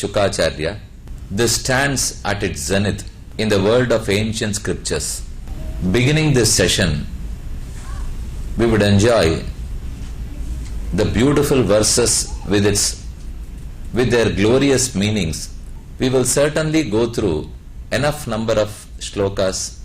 Shukacharya. This stands at its zenith in the world of ancient scriptures. Beginning this session, we would enjoy the beautiful verses with their glorious meanings. We will certainly go through enough number of shlokas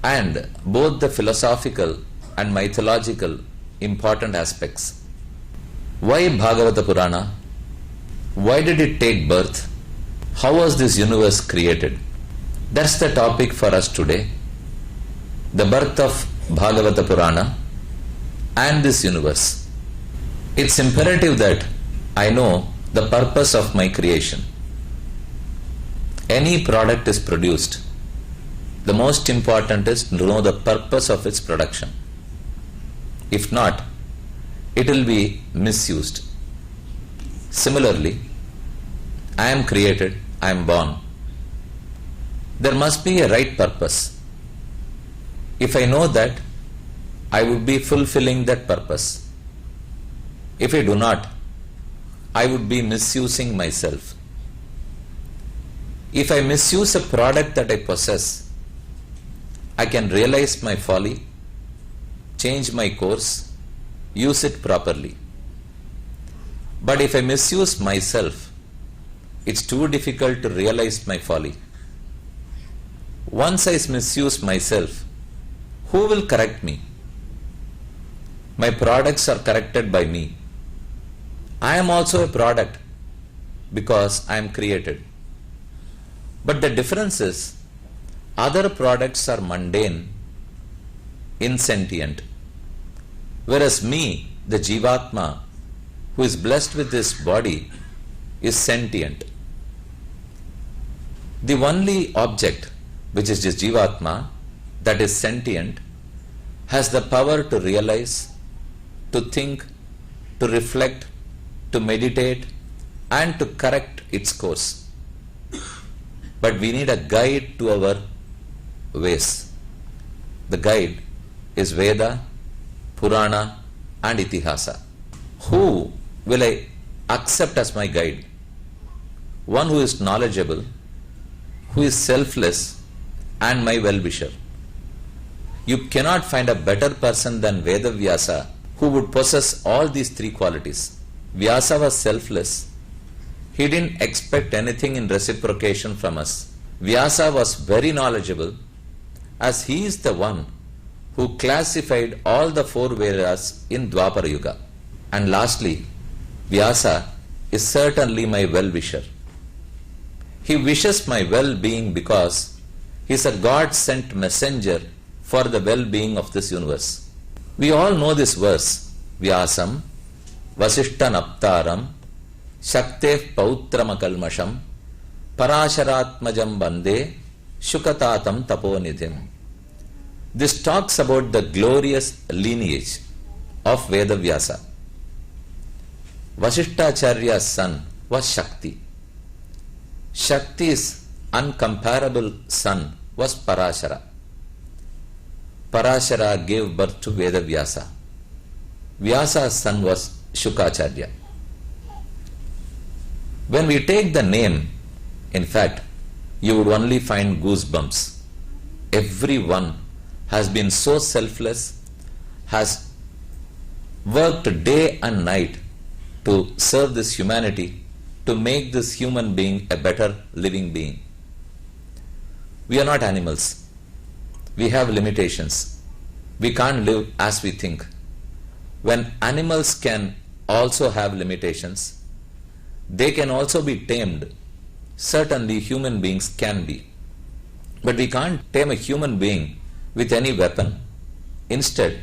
and both the philosophical and mythological important aspects. Why Bhagavata Purana? Why did it take birth? How was this universe created? That's the topic for us today. The birth of Bhagavata Purana and this universe. It's imperative that I know the purpose of my creation. Any product is produced. The most important is to know the purpose of its production. If not, it will be misused. Similarly, I am created, I am born. There must be a right purpose. If I know that, I would be fulfilling that purpose. If I do not, I would be misusing myself. If I misuse a product that I possess, I can realize my folly, change my course, use it properly. But if I misuse myself, it's too difficult to realize my folly. Once I misuse myself, who will correct me? My products are corrected by me. I am also a product because I am created. But the difference is, other products are mundane, insentient. Whereas me, the Jivatma, who is blessed with this body, is sentient. The only object, which is this Jivatma, that is sentient, has the power to realize, to think, to reflect, to meditate, and to correct its course. But we need a guide to our ways. The guide is Veda, Purana, and Itihasa. Who will I accept as my guide? One who is knowledgeable, who is selfless, and my well-wisher. You cannot find a better person than Veda Vyasa who would possess all these three qualities. Vyasa was selfless. He didn't expect anything in reciprocation from us. Vyasa was very knowledgeable, as he is the one who classified all the four Vedas in Dwapara Yuga. And lastly, Vyasa is certainly my well-wisher. He wishes my well-being because he is a God-sent messenger for the well-being of this universe. We all know this verse, Vyasam, Vasishta Naptaram, Shakteh Pautramakalmasham, Parasharatmajam Bande, Shukatatam Taponidhim. This talks about the glorious lineage of Veda Vyasa. Vasishtacharya's son was Shakti. Shakti's uncomparable son was Parashara. Parashara gave birth to Veda Vyasa. Vyasa's son was Shukacharya. When we take the name, in fact, you would only find goosebumps. Everyone has been so selfless, has worked day and night to serve this humanity, to make this human being a better living being. We are not animals. We have limitations. We can't live as we think. When animals can also have limitations, they can also be tamed. Certainly human beings can be. But we can't tame a human being with any weapon. Instead,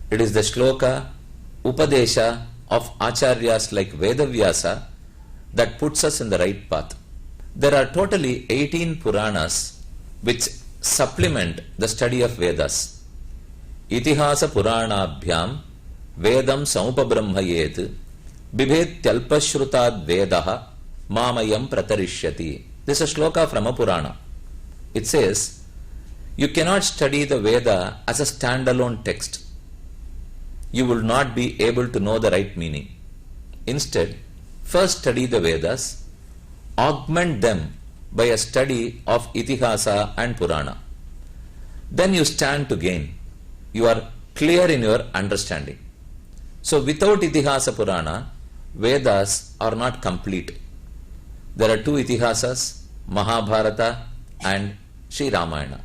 it is the shloka, upadesha of acharyas like Veda Vyasa that puts us in the right path. There are totally 18 Puranas which supplement the study of Vedas. Itihasa Puranabhyam Vedam Samupabrahmayet Bibhetyalpashrutad Vedaha Mamayam Pratarishyati. This is a shloka from a Purana. It says, you cannot study the Veda as a standalone text. You will not be able to know the right meaning. Instead, first study the Vedas, augment them by a study of Itihasa and Purana. Then you stand to gain. You are clear in your understanding. So without Itihasa Purana, Vedas are not complete. There are two Itihasas, Mahabharata and Sri Ramayana.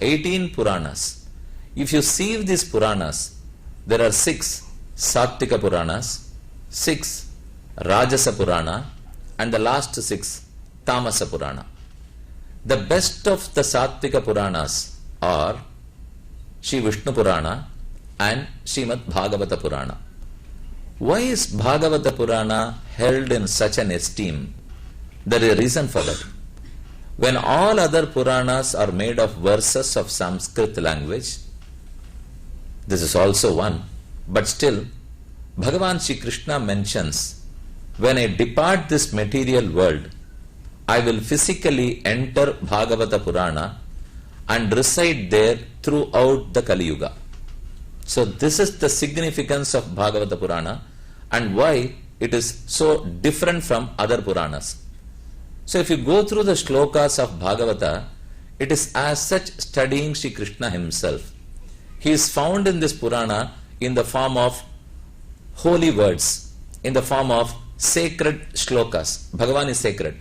18 Puranas. If you see these Puranas, there are 6 Sattvika Puranas, 6 Rajasa Purana, and the last 6 Tamasa Purana. The best of the Sattvika Puranas are Sri Vishnu Purana and Srimad Bhagavata Purana. Why is Bhagavata Purana held in such an esteem? There is a reason for that. When all other Puranas are made of verses of Sanskrit language, this is also one, but still, Bhagavan Shri Krishna mentions, when I depart this material world, I will physically enter Bhagavata Purana and reside there throughout the Kali Yuga. So this is the significance of Bhagavata Purana and why it is so different from other Puranas. So if you go through the shlokas of Bhagavata, it is as such studying Shri Krishna himself. He is found in this Purana in the form of holy words, in the form of sacred shlokas. Bhagavan is sacred.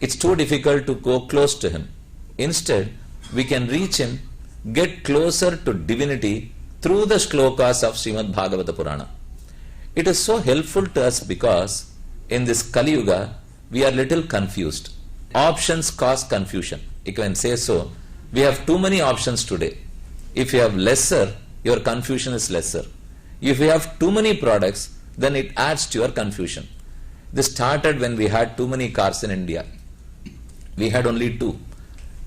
It's too difficult to go close to him. Instead, we can reach him, get closer to divinity through the shlokas of Srimad Bhagavata Purana. It is so helpful to us because in this Kali Yuga, we are little confused. Options cause confusion. You can say so. We have too many options today. If you have lesser, your confusion is lesser. If you have too many products, then it adds to your confusion. This started when we had too many cars in India. We had only 2.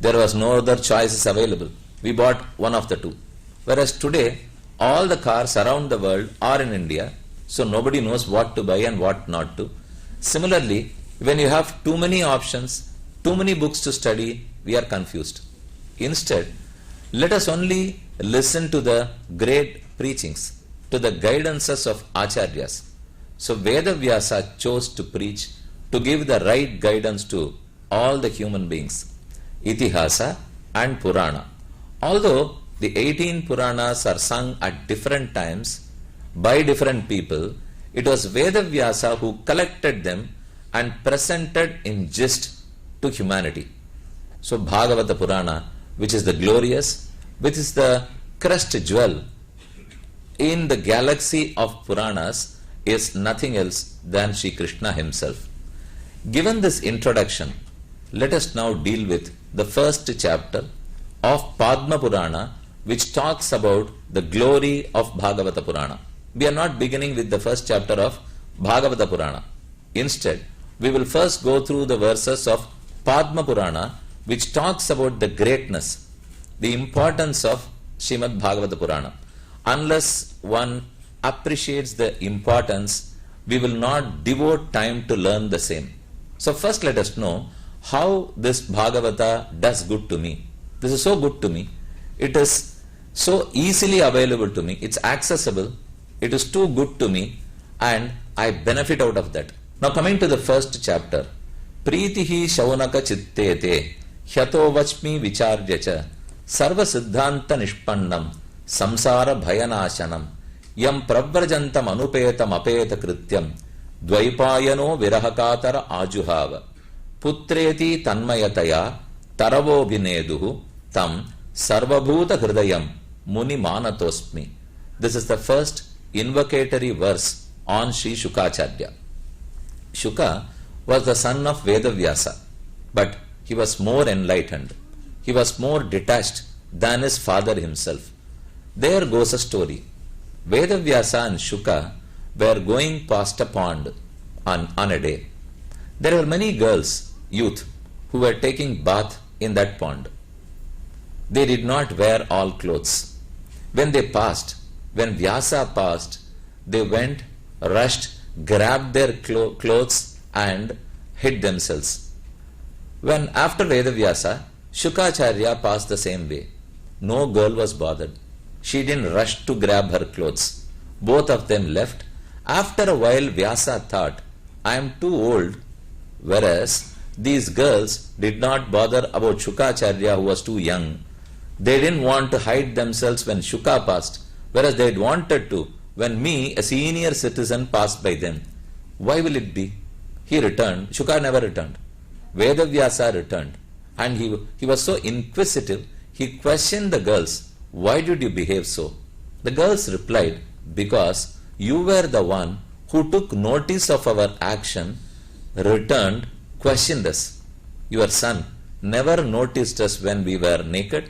There was no other choices available. We bought one of the 2. Whereas today, all the cars around the world are in India, so nobody knows what to buy and what not to. Similarly, when you have too many options, too many books to study, we are confused. Instead, let us only listen to the great preachings, to the guidances of Acharyas. So Veda Vyasa chose to preach, to give the right guidance to all the human beings, Itihasa and Purana. Although the 18 Puranas are sung at different times by different people, it was Veda Vyasa who collected them and presented in gist to humanity. So Bhagavata Purana, which is the glorious, which is the crest jewel in the galaxy of Puranas, is nothing else than Shri Krishna himself. Given this introduction, let us now deal with the first chapter of Padma Purana, which talks about the glory of Bhagavata Purana. We are not beginning with the first chapter of Bhagavata Purana. Instead, we will first go through the verses of Padma Purana, which talks about the greatness, the importance of Srimad Bhagavata Purana. Unless one appreciates the importance, we will not devote time to learn the same. So first let us know how this Bhagavata does good to me. This is so good to me. It is so easily available to me. It's accessible. It is too good to me and I benefit out of that. Now coming to the first chapter, Pritihi Shaunaka Chittete Hyato Vachmi Vicharyacha Sarva Siddhanta Nishpannam Samsara Bhayanashanam Yam Prabrajantam Anupetam Apeta Krityam Dvaipayano Virahakatara Ajuhava Putreti Tanmayataya Taravo Bineduhu Tam Sarvabhuta Hridayam Muni Manatosmi. This is the first invocatory verse on Sri Shukacharya. Shuka was the son of Vedavyasa, but he was more enlightened. He was more detached than his father himself. There goes a story. Vedavyasa and Shuka were going past a pond on a day. There were many girls, youth, who were taking bath in that pond. They did not wear all clothes. When they passed, when Vyasa passed, they went, rushed, grabbed their clothes and hid themselves. When after Vedavyasa, Shukacharya passed the same way. No girl was bothered. She didn't rush to grab her clothes. Both of them left. After a while, Vyasa thought, I am too old. Whereas these girls did not bother about Shukacharya who was too young. They didn't want to hide themselves when Shuka passed, whereas they had wanted to when me, a senior citizen, passed by them. Why will it be? He returned. Shuka never returned. Vedavyasa returned. And he was so inquisitive, he questioned the girls, why did you behave so? The girls replied, because you were the one who took notice of our action, returned, questioned us. Your son never noticed us when we were naked.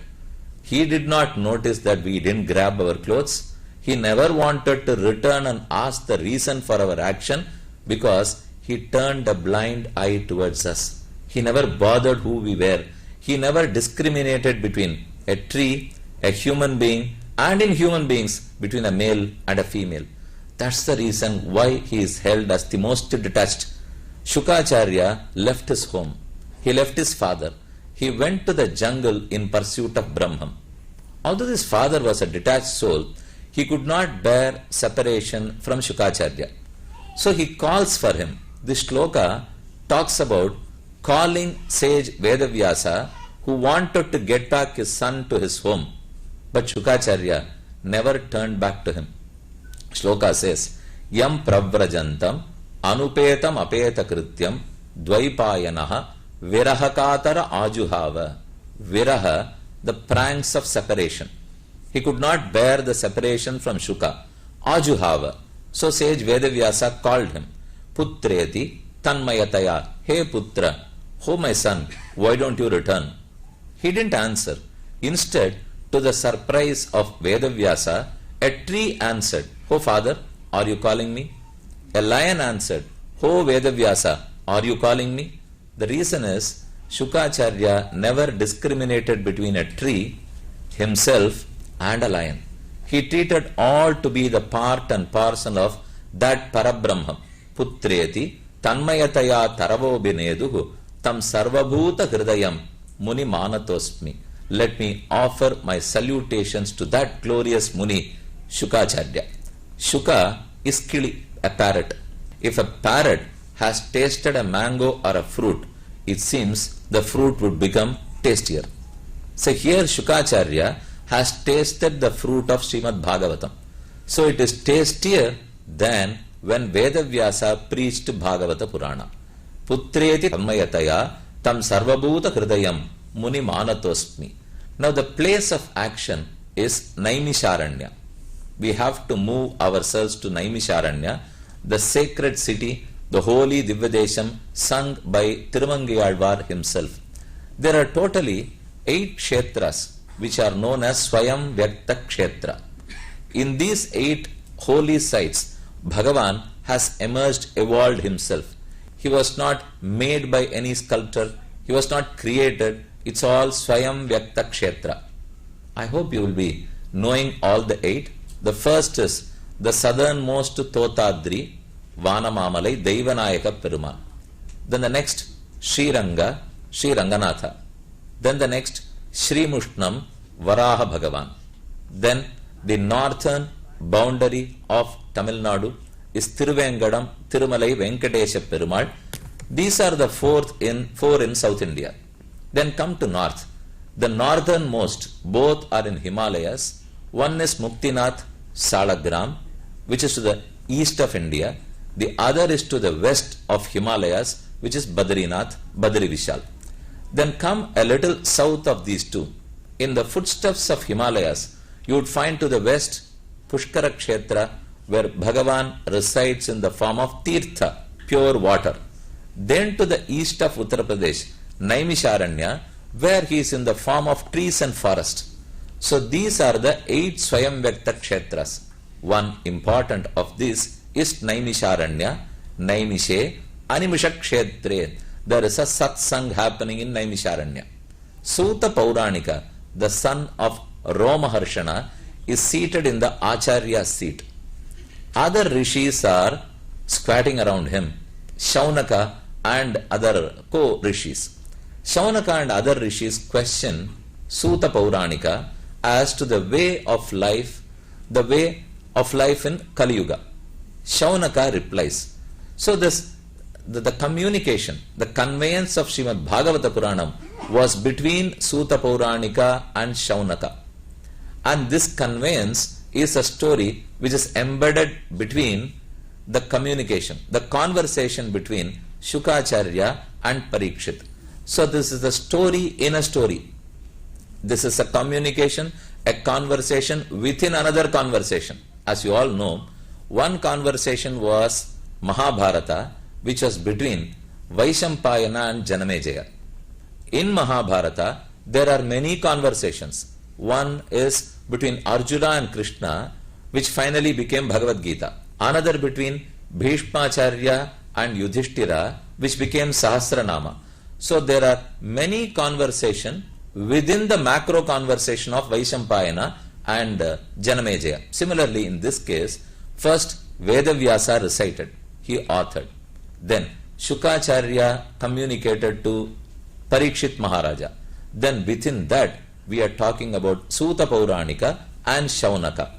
He did not notice that we didn't grab our clothes. He never wanted to return and ask the reason for our action because he turned a blind eye towards us. He never bothered who we were. He never discriminated between a tree, a human being, and in human beings between a male and a female. That's the reason why he is held as the most detached. Shukacharya left his home. He left his father. He went to the jungle in pursuit of Brahman. Although his father was a detached soul, he could not bear separation from Shukacharya. So he calls for him. This shloka talks about calling sage Vedavyasa who wanted to get back his son to his home. But Shukacharya never turned back to him. Shloka says, Yam pravrajantam anupetam apeta krityam dvaipayanaha virahakatara ajuhava. Viraha, the pranks of separation. He could not bear the separation from Shuka. Ajuhava. So sage Vedavyasa called him. Putreti tanmayataya. Hey putra, oh my son, why don't you return? He didn't answer. Instead, to the surprise of Vedavyasa, a tree answered, Oh father, are you calling me? A lion answered, Oh Vedavyasa, are you calling me? The reason is, Shukacharya never discriminated between a tree, himself, and a lion. He treated all to be the part and parcel of that Parabrahma. Putreti tanmayataya taravo bineduhu tam sarvabhuta hridayam muni manatosmi. Let me offer my salutations to that glorious Muni, Shukacharya. Shuka is kili, a parrot. If a parrot has tasted a mango or a fruit, it seems the fruit would become tastier. So here Shukacharya has tasted the fruit of Srimad Bhagavatam. So it is tastier than when Vedavyasa preached Bhagavata Purana. Putreti tanmayataya tam sarvabhuta hridayam muni manatosmi. Now the place of action is Naimisharanya. We have to move ourselves to Naimisharanya, the sacred city, the holy Divyadesham sung by Tirumangiyalvar himself. There are totally 8 kshetras which are known as Swayam Vyakta Kshetra. In these 8 holy sites, Bhagavan has evolved himself. He was not made by any sculptor. He was not created. It's all Swayam Vyakta Kshetra. I hope you will be knowing all the 8. The first is the southernmost Totadri, Vanamamalai, Deivanayaka Perumal. Then the next, Sri Ranga, Sri Ranganatha. Then the next, Sri Mushnam, Varaha Bhagavan. Then the northern boundary of Tamil Nadu is Thiruvengadam, Tirumalai, Venkatesha Perumal. These are the four in South India. Then come to north. The northernmost, both are in Himalayas. One is Muktinath Salagram, which is to the east of India. The other is to the west of Himalayas, which is Badrinath, Badri Vishal. Then come a little south of these two. In the footsteps of Himalayas, you would find to the west Pushkara Kshetra, where Bhagavan resides in the form of Tirtha, pure water. Then to the east of Uttar Pradesh, Naimisharanya, where he is in the form of trees and forest. So these are the 8 Swayam Vyakta Kshetras. One important of this is Naimisharanya, Naimishe, Animisha Kshetre. There is a satsang happening in Naimisharanya. Suta Pauranika, the son of Romaharshana, is seated in the Acharya seat. Other rishis are squatting around him, Shaunaka and other co-rishis. Shaunaka and other rishis question Suta Pauranika as to the way of life in Kali Yuga. Shaunaka replies. So this the communication, the conveyance of Srimad Bhagavata Puranam was between Suta Pauranika and Shaunaka. And this conveyance is a story which is embedded between the communication, the conversation between Shukacharya and Parikshit. So this is a story in a story. This is a communication, a conversation within another conversation. As you all know, one conversation was Mahabharata, which was between Vaishampayana and Janamejaya. In Mahabharata, there are many conversations. One is between Arjuna and Krishna, which finally became Bhagavad Gita. Another between Bhishmacharya and Yudhishthira, which became Sahasranama. So there are many conversations within the macro conversation of Vaishampayana and Janamejaya. Similarly, in this case, first Vedavyasa recited, he authored. Then Shukacharya communicated to Parikshit Maharaja. Then within that, we are talking about Suta Pauranika and Shaunaka.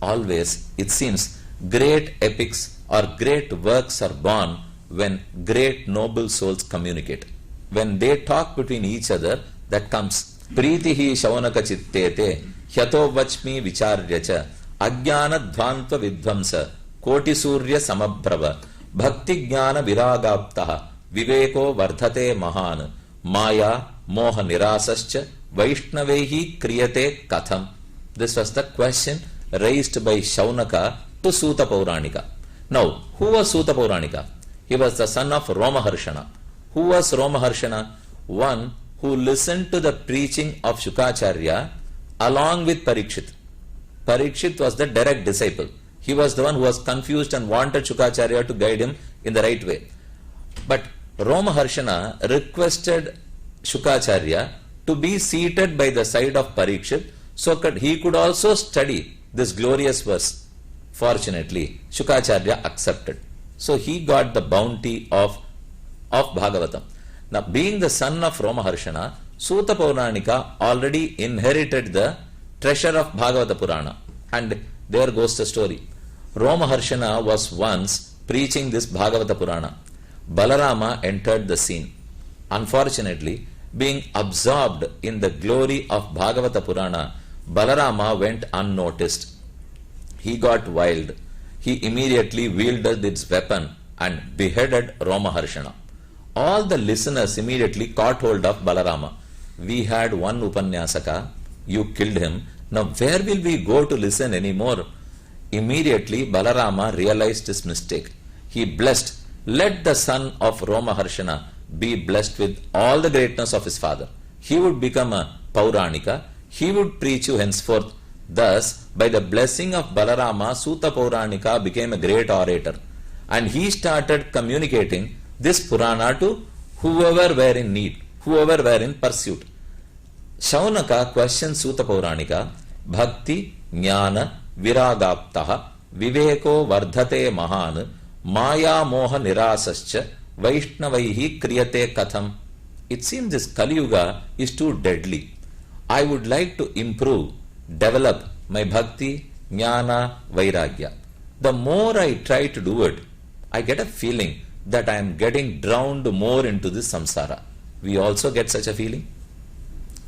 Always, it seems, great epics or great works are born when great noble souls communicate. When they talk between each other, that comes Pritihi Shaunaka Chittete Hyato Vachmi Vicharyacha Ajnana Dhvantva Vidvamsa Koti Surya Samabrava Bhakti Jnana Viragaptaha Viveko Vardhate Mahan Maya Moha Nirasascha Vaishnavehi Kriyate Katham. This was the question raised by Shaunaka to Suta Pauranika. Now, who was Suta Pauranika? He was the son of Romaharshana. Who was Romaharshana? One who listened to the preaching of Shukacharya along with Parikshit. Parikshit was the direct disciple. He was the one who was confused and wanted Shukacharya to guide him in the right way. But Romaharshana requested Shukacharya to be seated by the side of Parikshit so that he could also study this glorious verse. Fortunately, Shukacharya accepted. So he got the bounty of Bhagavatam. Now, being the son of Romaharshana, Suta Pauranika already inherited the treasure of Bhagavata Purana. And there goes the story. Romaharshana was once preaching this Bhagavata Purana. Balarama entered the scene. Unfortunately, being absorbed in the glory of Bhagavata Purana, Balarama went unnoticed. He got wild. He immediately wielded its weapon and beheaded Romaharshana. All the listeners immediately caught hold of Balarama. We had one Upanyasaka, you killed him. Now where will we go to listen anymore? Immediately Balarama realized his mistake. He blessed, let the son of Romaharshana be blessed with all the greatness of his father. He would become a Pauranika. He would preach you henceforth. Thus, by the blessing of Balarama, Suta Pauranika became a great orator. And he started communicating this Purana to whoever were in need, whoever were in pursuit. Shaunaka questioned Suta Pauranika, Bhakti, Jnana, Viragaptaha, Viveko Vardhate Mahan, Maya Moha Nirasascha, Vaishnavaihi Kriyate Katham. It seems this Kali Yuga is too deadly. I would like to improve, develop my Bhakti, Jnana, Vairagya. The more I try to do it, I get a feeling that I am getting drowned more into this samsara. We also get such a feeling.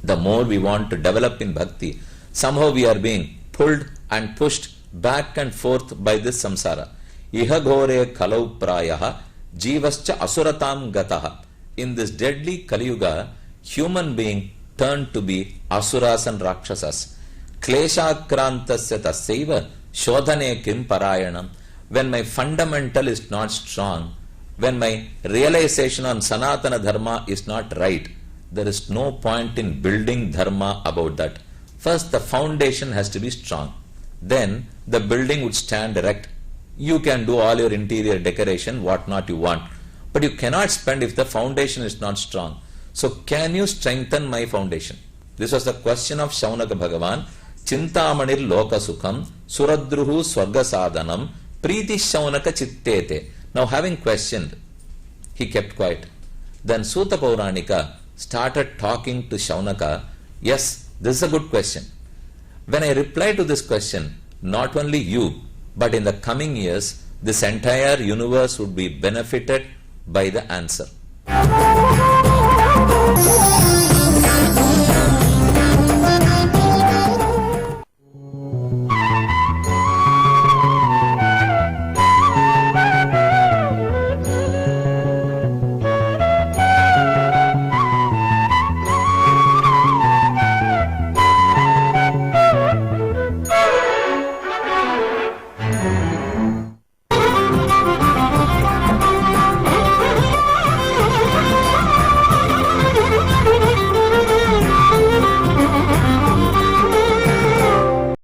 The more we want to develop in bhakti, somehow we are being pulled and pushed back and forth by this samsara. Iha gore kalau prayaha jivascha asuratam gataha. In this deadly Kali Yuga, human being turned to be asuras and rakshasas. Kleshakrantasya tasaiva shodhane kim parayanam. When my fundamental is not strong, when my realization on Sanatana Dharma is not right, there is no point in building Dharma about that. First, the foundation has to be strong. Then, the building would stand erect. You can do all your interior decoration, what not you want. But you cannot spend if the foundation is not strong. So, can you strengthen my foundation? This was the question of Shaunaka Bhagavan. Chintamanir Loka Sukham, Suradruhu Swarga Sadhanam, Priti Shaunaka Chittete. Now, having questioned, he kept quiet. Then Suta Pauranika started talking to Shaunaka. Yes, this is a good question. When I reply to this question, not only you, but in the coming years, this entire universe would be benefited by the answer.